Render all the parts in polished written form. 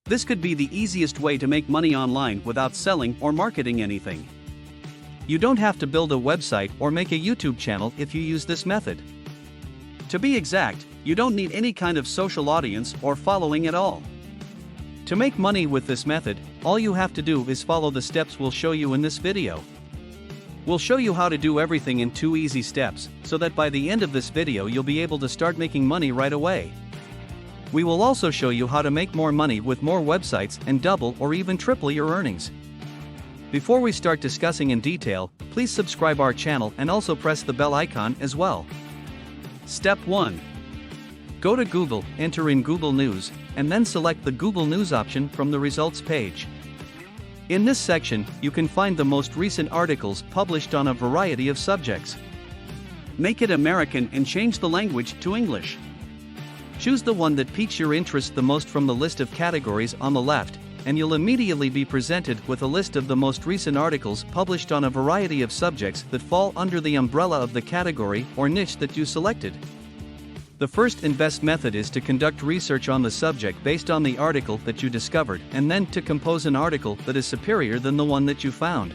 This could be the easiest way to make money online without selling or marketing anything. You don't have to build a website or make a YouTube channel if you use this method. To be exact, you don't need any kind of social audience or following at all. To make money with this method, all you have to do is follow the steps we'll show you in this video. We'll show you how to do everything in 2 easy steps, so that by the end of this video you'll be able to start making money right away. We will also show you how to make more money with more websites and double or even triple your earnings. Before we start discussing in detail, please subscribe our channel and also press the bell icon as well. Step 1. Go to Google, enter in Google News, and then select the Google News option from the results page. In this section, you can find the most recent articles published on a variety of subjects. Make it American and change the language to English. Choose the one that piques your interest the most from the list of categories on the left, and you'll immediately be presented with a list of the most recent articles published on a variety of subjects that fall under the umbrella of the category or niche that you selected. The first and best method is to conduct research on the subject based on the article that you discovered, and then to compose an article that is superior than the one that you found.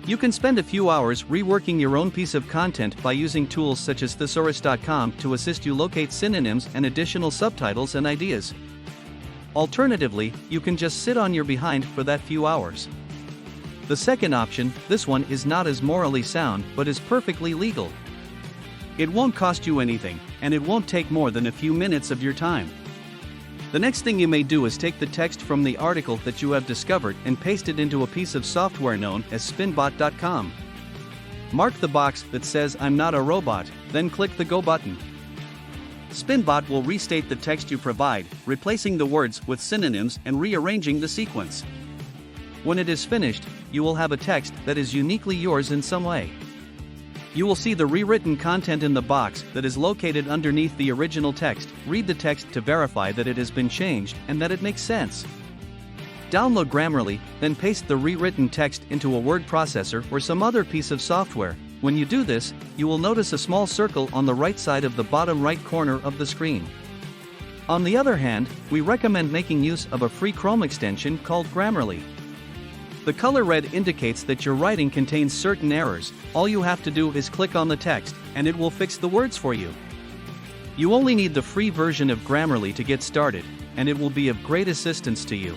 You can spend a few hours reworking your own piece of content by using tools such as thesaurus.com to assist you locate synonyms and additional subtitles and ideas. Alternatively, you can just sit on your behind for that few hours. The second option, this one is not as morally sound but is perfectly legal. It won't cost you anything, and it won't take more than a few minutes of your time. The next thing you may do is take the text from the article that you have discovered and paste it into a piece of software known as spinbot.com. Mark the box that says "I'm not a robot," then click the Go button. Spinbot will restate the text you provide, replacing the words with synonyms and rearranging the sequence. When it is finished, you will have a text that is uniquely yours in some way. You will see the rewritten content in the box that is located underneath the original text. Read the text to verify that it has been changed and that it makes sense. Download Grammarly, then paste the rewritten text into a word processor or some other piece of software. When you do this, you will notice a small circle on the right side of the bottom right corner of the screen. On the other hand, we recommend making use of a free Chrome extension called Grammarly. The color red indicates that your writing contains certain errors. All you have to do is click on the text, and it will fix the words for you. You only need the free version of Grammarly to get started, and it will be of great assistance to you.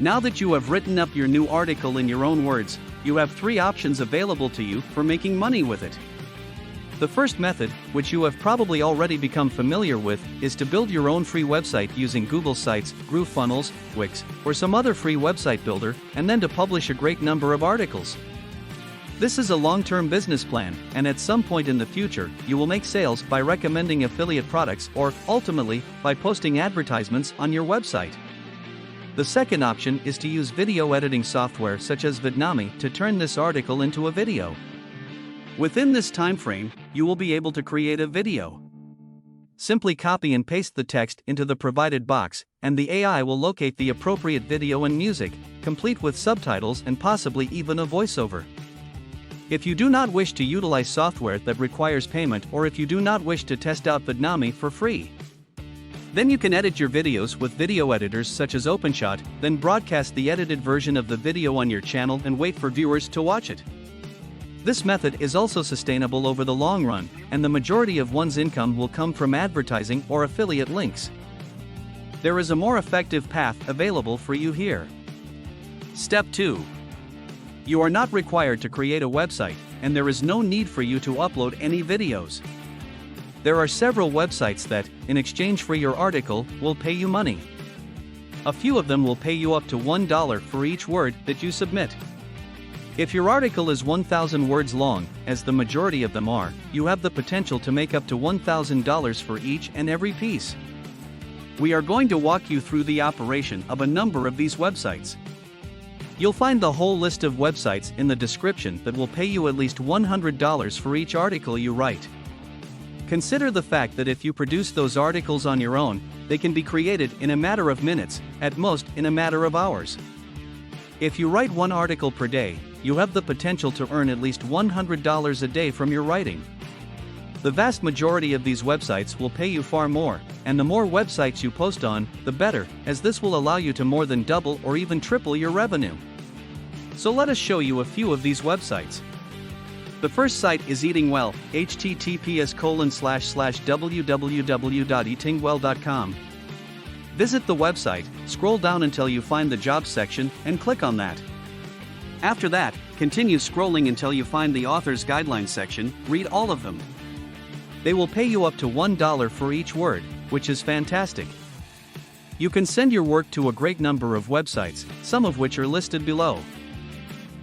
Now that you have written up your new article in your own words, you have 3 options available to you for making money with it. The first method, which you have probably already become familiar with, is to build your own free website using Google Sites, GrooveFunnels, Wix, or some other free website builder, and then to publish a great number of articles. This is a long-term business plan, and at some point in the future, you will make sales by recommending affiliate products or, ultimately, by posting advertisements on your website. The second option is to use video editing software such as Vidnami to turn this article into a video. Within this time frame, you will be able to create a video. Simply copy and paste the text into the provided box, and the AI will locate the appropriate video and music, complete with subtitles and possibly even a voiceover. If you do not wish to utilize software that requires payment, or if you do not wish to test out Vidnami for free, then you can edit your videos with video editors such as OpenShot, then broadcast the edited version of the video on your channel and wait for viewers to watch it. This method is also sustainable over the long run, and the majority of one's income will come from advertising or affiliate links. There is a more effective path available for you here. Step 2. You are not required to create a website, and there is no need for you to upload any videos. There are several websites that, in exchange for your article, will pay you money. A few of them will pay you up to $1 for each word that you submit. If your article is 1,000 words long, as the majority of them are, you have the potential to make up to $1,000 for each and every piece. We are going to walk you through the operation of a number of these websites. You'll find the whole list of websites in the description that will pay you at least $100 for each article you write. Consider the fact that if you produce those articles on your own, they can be created in a matter of minutes, at most in a matter of hours. If you write 1 article per day, you have the potential to earn at least $100 a day from your writing. The vast majority of these websites will pay you far more, and the more websites you post on, the better, as this will allow you to more than double or even triple your revenue. So let us show you a few of these websites. The first site is Eating Well, https://www.eatingwell.com. Visit the website, scroll down until you find the jobs section, and click on that. After that, continue scrolling until you find the author's guidelines section, read all of them. They will pay you up to $1 for each word, which is fantastic. You can send your work to a great number of websites, some of which are listed below.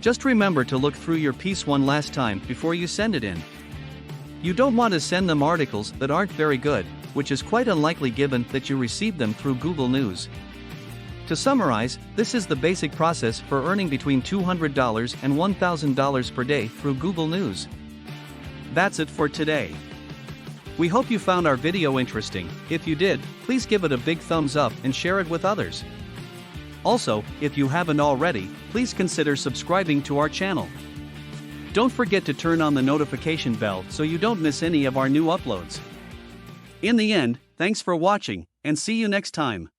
Just remember to look through your piece one last time before you send it in. You don't want to send them articles that aren't very good, which is quite unlikely given that you received them through Google News. To summarize, this is the basic process for earning between $200 and $1,000 per day through Google News. That's it for today. We hope you found our video interesting. If you did, please give it a big thumbs up and share it with others. Also, if you haven't already, please consider subscribing to our channel. Don't forget to turn on the notification bell so you don't miss any of our new uploads. In the end, thanks for watching, and see you next time.